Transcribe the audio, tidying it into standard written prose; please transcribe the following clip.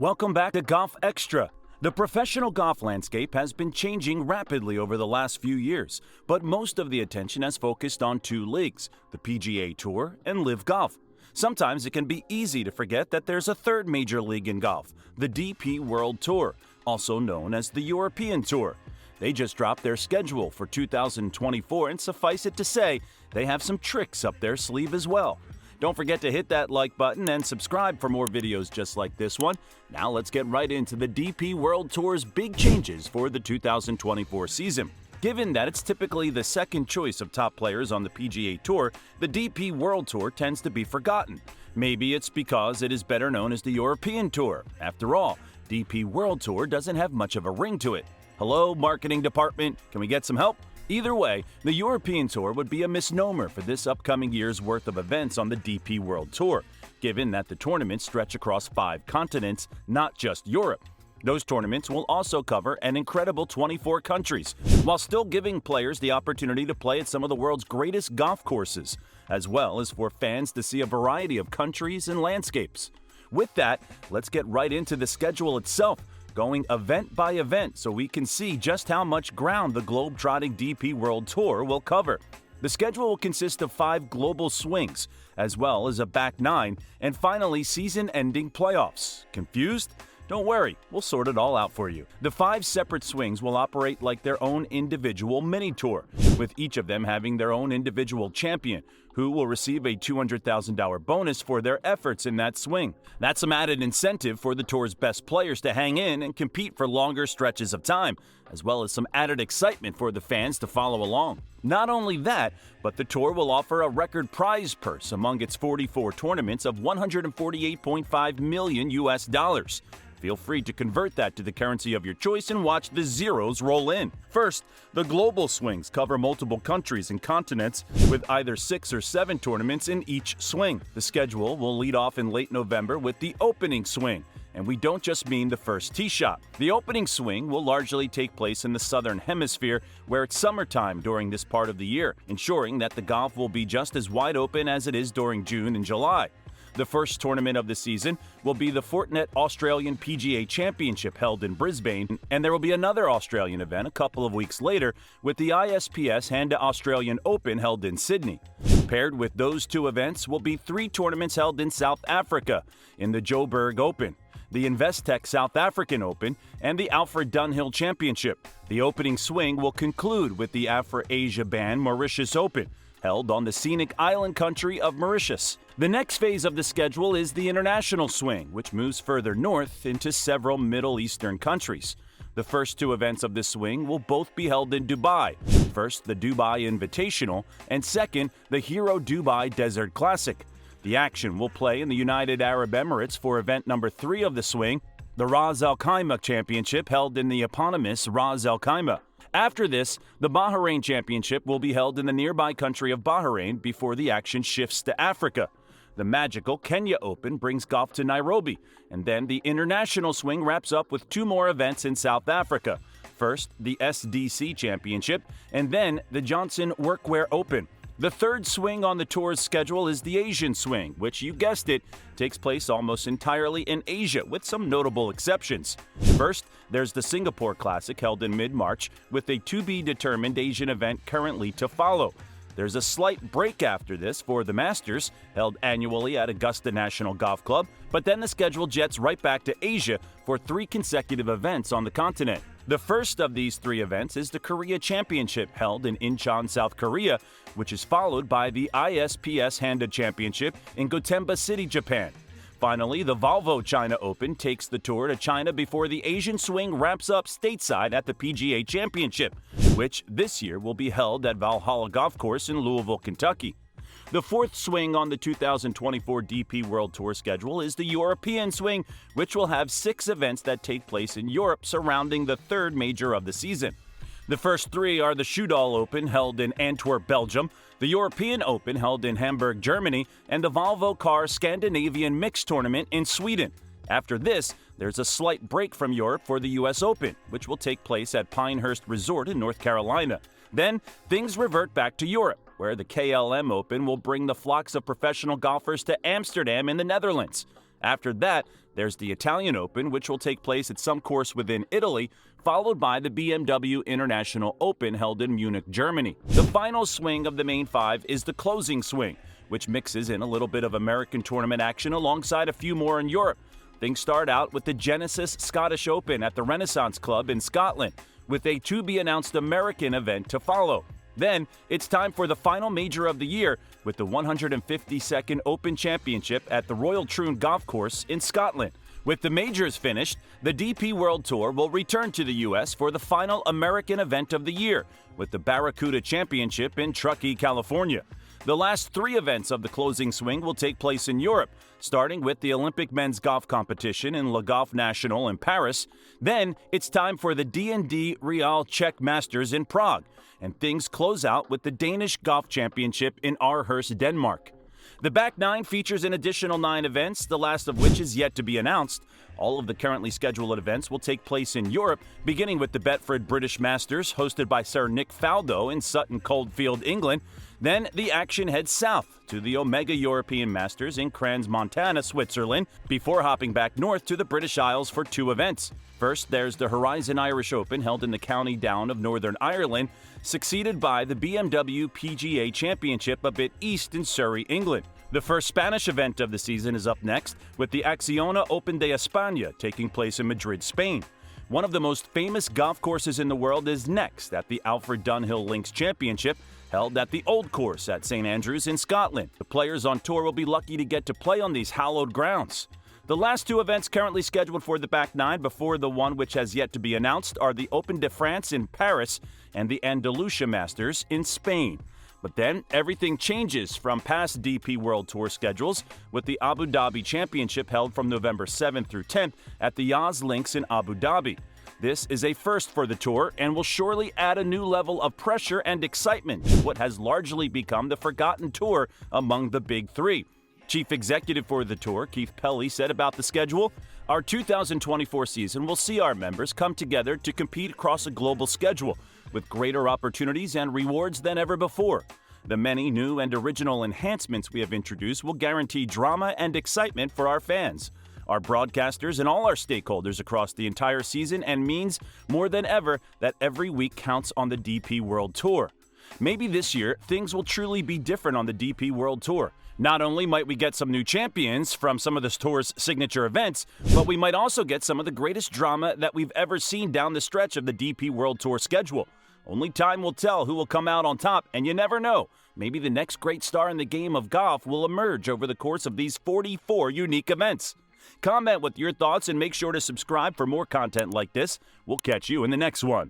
Welcome back to Golf Xtra. The professional golf landscape has been changing rapidly over the last few years, but most of the attention has focused on two leagues, the PGA Tour and LIV Golf. Sometimes it can be easy to forget that there's a third major league in golf, the DP World Tour, also known as the European Tour. They just dropped their schedule for 2024, and suffice it to say, they have some tricks up their sleeve as well. Don't forget to hit that like button and subscribe for more videos just like this one. Now let's get right into the DP World Tour's big changes for the 2024 season. Given that it's typically the second choice of top players on the PGA Tour, the DP World Tour tends to be forgotten. Maybe it's because it is better known as the European Tour. After all, DP World Tour doesn't have much of a ring to it. Hello, marketing department, can we get some help? Either way, the European Tour would be a misnomer for this upcoming year's worth of events on the DP World Tour, given that the tournaments stretch across 5 continents, not just Europe. Those tournaments will also cover an incredible 24 countries, while still giving players the opportunity to play at some of the world's greatest golf courses, as well as for fans to see a variety of countries and landscapes. With that, let's get right into the schedule itself, going event by event so we can see just how much ground the globe-trotting DP World Tour will cover. The schedule will consist of 5 global swings, as well as a back 9, and finally season-ending playoffs. Confused? Don't worry, we'll sort it all out for you. The 5 separate swings will operate like their own individual mini-tour, with each of them having their own individual champion, who will receive a $200,000 bonus for their efforts in that swing. That's some added incentive for the tour's best players to hang in and compete for longer stretches of time, as well as some added excitement for the fans to follow along. Not only that, but the tour will offer a record prize purse among its 44 tournaments of $148.5 million. Feel free to convert that to the currency of your choice and watch the zeros roll in. First, the global swings cover multiple countries and continents with either 6 or 7 tournaments in each swing. The schedule will lead off in late November with the opening swing. And we don't just mean the first tee shot. The opening swing will largely take place in the southern hemisphere, where it's summertime during this part of the year, ensuring that the golf will be just as wide open as it is during June and July. The first tournament of the season will be the Fortinet Australian PGA Championship held in Brisbane, and there will be another Australian event a couple of weeks later with the ISPS Handa Australian Open held in Sydney. Paired with those 2 events will be 3 tournaments held in South Africa in the Joburg Open, the Investec South African Open, and the Alfred Dunhill Championship. The opening swing will conclude with the Afro-Asia Band Mauritius Open, held on the scenic island country of Mauritius. The next phase of the schedule is the international swing, which moves further north into several Middle Eastern countries. The first 2 events of this swing will both be held in Dubai. First, the Dubai Invitational, and second, the Hero Dubai Desert Classic. The action will play in the United Arab Emirates for event number 3 of the swing, the Ras Al Khaimah Championship held in the eponymous Ras Al Khaimah. After this, the Bahrain Championship will be held in the nearby country of Bahrain before the action shifts to Africa. The magical Kenya Open brings golf to Nairobi, and then the international swing wraps up with 2 more events in South Africa. First, the SDC Championship, and then the Johnson Workwear Open. The third swing on the tour's schedule is the Asian Swing, which, you guessed it, takes place almost entirely in Asia, with some notable exceptions. First, there's the Singapore Classic held in mid-March, with a to-be-determined Asian event currently to follow. There's a slight break after this for the Masters, held annually at Augusta National Golf Club, but then the schedule jets right back to Asia for 3 consecutive events on the continent. The first of these 3 events is the Korea Championship held in Incheon, South Korea, which is followed by the ISPS Handa Championship in Gotemba City, Japan. Finally, the Volvo China Open takes the tour to China before the Asian Swing wraps up stateside at the PGA Championship, which this year will be held at Valhalla Golf Course in Louisville, Kentucky. The fourth swing on the 2024 DP World Tour schedule is the European Swing, which will have 6 events that take place in Europe surrounding the third major of the season. The first 3 are the Schiedal Open held in Antwerp, Belgium, the European Open held in Hamburg, Germany, and the Volvo Car Scandinavian Mixed Tournament in Sweden. After this, there's a slight break from Europe for the U.S. Open, which will take place at Pinehurst Resort in North Carolina. Then, things revert back to Europe, where the KLM Open will bring the flocks of professional golfers to Amsterdam in the Netherlands. After that, There's the Italian Open, which will take place at some course within Italy, followed by the BMW International Open held in Munich, Germany. The final swing of the main five is the closing swing, which mixes in a little bit of American tournament action alongside a few more in Europe. Things start out with the Genesis Scottish Open at the Renaissance Club in Scotland, with a to-be-announced American event to follow. Then, it's time for the final major of the year with the 152nd Open Championship at the Royal Troon Golf Course in Scotland. With the majors finished, the DP World Tour will return to the U.S. for the final American event of the year, with the Barracuda Championship in Truckee, California. The last three events of the closing swing will take place in Europe, starting with the Olympic men's golf competition in Le Golf National in Paris. Then it's time for the D&D Real Czech Masters in Prague, and things close out with the Danish Golf Championship in Aarhus, Denmark. The back nine features an additional 9 events, the last of which is yet to be announced. All of the currently scheduled events will take place in Europe, beginning with the Betfred British Masters, hosted by Sir Nick Faldo in Sutton Coldfield, England. Then the action heads south to the Omega European Masters in Crans-Montana, Switzerland, before hopping back north to the British Isles for 2 events. First, there's the Horizon Irish Open held in the County Down of Northern Ireland, succeeded by the BMW PGA Championship a bit east in Surrey, England. The first Spanish event of the season is up next, with the Acciona Open de España taking place in Madrid, Spain. One of the most famous golf courses in the world is next at the Alfred Dunhill Links Championship, held at the Old Course at St Andrews in Scotland. The players on tour will be lucky to get to play on these hallowed grounds. The last 2 events currently scheduled for the back nine before the one which has yet to be announced are the Open de France in Paris and the Andalusia Masters in Spain. But then, everything changes from past DP World Tour schedules, with the Abu Dhabi Championship held from November 7th through 10th at the Yas Links in Abu Dhabi. This is a first for the tour and will surely add a new level of pressure and excitement to what has largely become the forgotten tour among the big three. Chief Executive for the tour, Keith Pelley, said about the schedule, "Our 2024 season will see our members come together to compete across a global schedule, with greater opportunities and rewards than ever before. The many new and original enhancements we have introduced will guarantee drama and excitement for our fans, our broadcasters, and all our stakeholders across the entire season, and means more than ever that every week counts on the DP World Tour." Maybe this year, things will truly be different on the DP World Tour. Not only might we get some new champions from some of this tour's signature events, but we might also get some of the greatest drama that we've ever seen down the stretch of the DP World Tour schedule. Only time will tell who will come out on top, and you never know. Maybe the next great star in the game of golf will emerge over the course of these 44 unique events. Comment with your thoughts and make sure to subscribe for more content like this. We'll catch you in the next one.